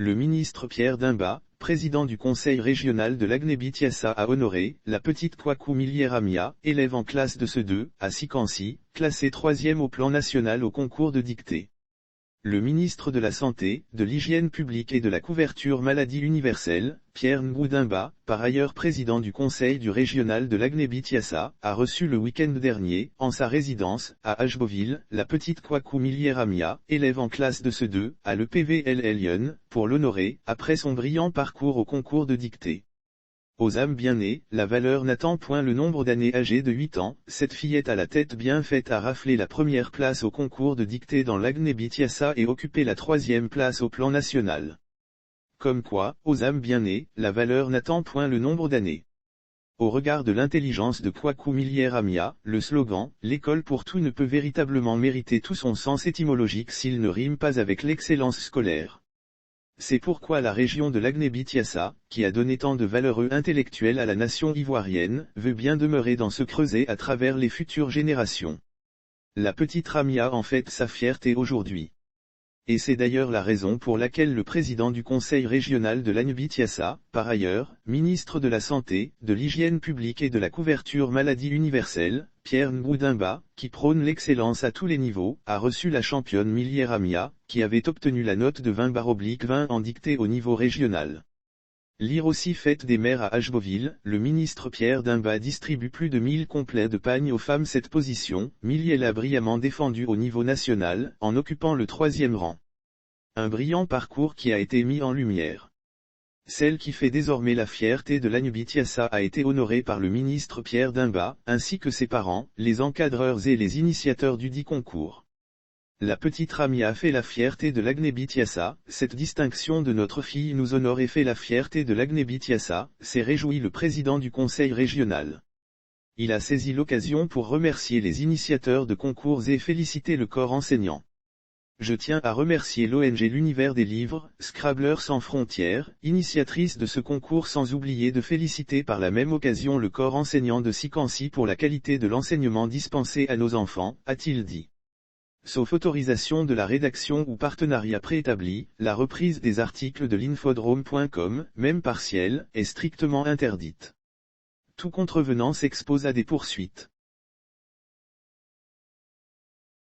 Le ministre Pierre Dimba, président du conseil régional de l'Agnébitiassa a honoré la petite Kwaku Milieramia, élève en classe de CE2, à Sikansi, classée 3e au plan national au concours de dictée. Le ministre de la Santé, de l'Hygiène publique et de la couverture maladie universelle, Pierre Ngou Dimba, par ailleurs président du conseil du régional de l'Agnébitiassa, a reçu le week-end dernier, en sa résidence, à Ashboville, la petite Kwaku Milieramia, élève en classe de CE2, à l'EPVL Lyon, pour l'honorer, après son brillant parcours au concours de dictée. Aux âmes bien nées, la valeur n'attend point le nombre d'années. Âgée de 8 ans, cette fillette à la tête bien faite a raflé la première place au concours de dictée dans l'Agnébitiassa et occupé la 3e place au plan national. Comme quoi, aux âmes bien nées, la valeur n'attend point le nombre d'années. Au regard de l'intelligence de Kwaku Milieramia, le slogan « L'école pour tout » ne peut véritablement mériter tout son sens étymologique s'il ne rime pas avec l'excellence scolaire. C'est pourquoi la région de l'Agnébitiassa, qui a donné tant de valeureux intellectuels à la nation ivoirienne, veut bien demeurer dans ce creuset à travers les futures générations. La petite Ramia en fait sa fierté aujourd'hui. Et c'est d'ailleurs la raison pour laquelle le président du conseil régional de l'Agnébitiassa, par ailleurs, ministre de la Santé, de l'Hygiène publique et de la couverture maladie universelle, Pierre Ngou Dimba, qui prône l'excellence à tous les niveaux, a reçu la championne Milieramia, qui avait obtenu la note de 20/20 en dictée au niveau régional. Lire aussi fête des mères à Ashboville, le ministre Pierre Dimba distribue plus de 1000 complets de pagnes aux femmes. Cette position, Millie l'a brillamment défendue au niveau national, en occupant le 3e rang. Un brillant parcours qui a été mis en lumière. Celle qui fait désormais la fierté de l'Agnébitiassa a été honorée par le ministre Pierre Dimba, ainsi que ses parents, les encadreurs et les initiateurs du dit concours. La petite Ramia fait la fierté de l'Agnébitiassa, cette distinction de notre fille nous honore et fait la fierté de l'Agnébitiassa, s'est réjoui le président du conseil régional. Il a saisi l'occasion pour remercier les initiateurs de concours et féliciter le corps enseignant. Je tiens à remercier l'ONG L'Univers des Livres, Scrabblers sans frontières, initiatrice de ce concours, sans oublier de féliciter par la même occasion le corps enseignant de Sikansi pour la qualité de l'enseignement dispensé à nos enfants, a-t-il dit. Sauf autorisation de la rédaction ou partenariat préétabli, la reprise des articles de l'infodrome.com, même partielle, est strictement interdite. Tout contrevenant s'expose à des poursuites.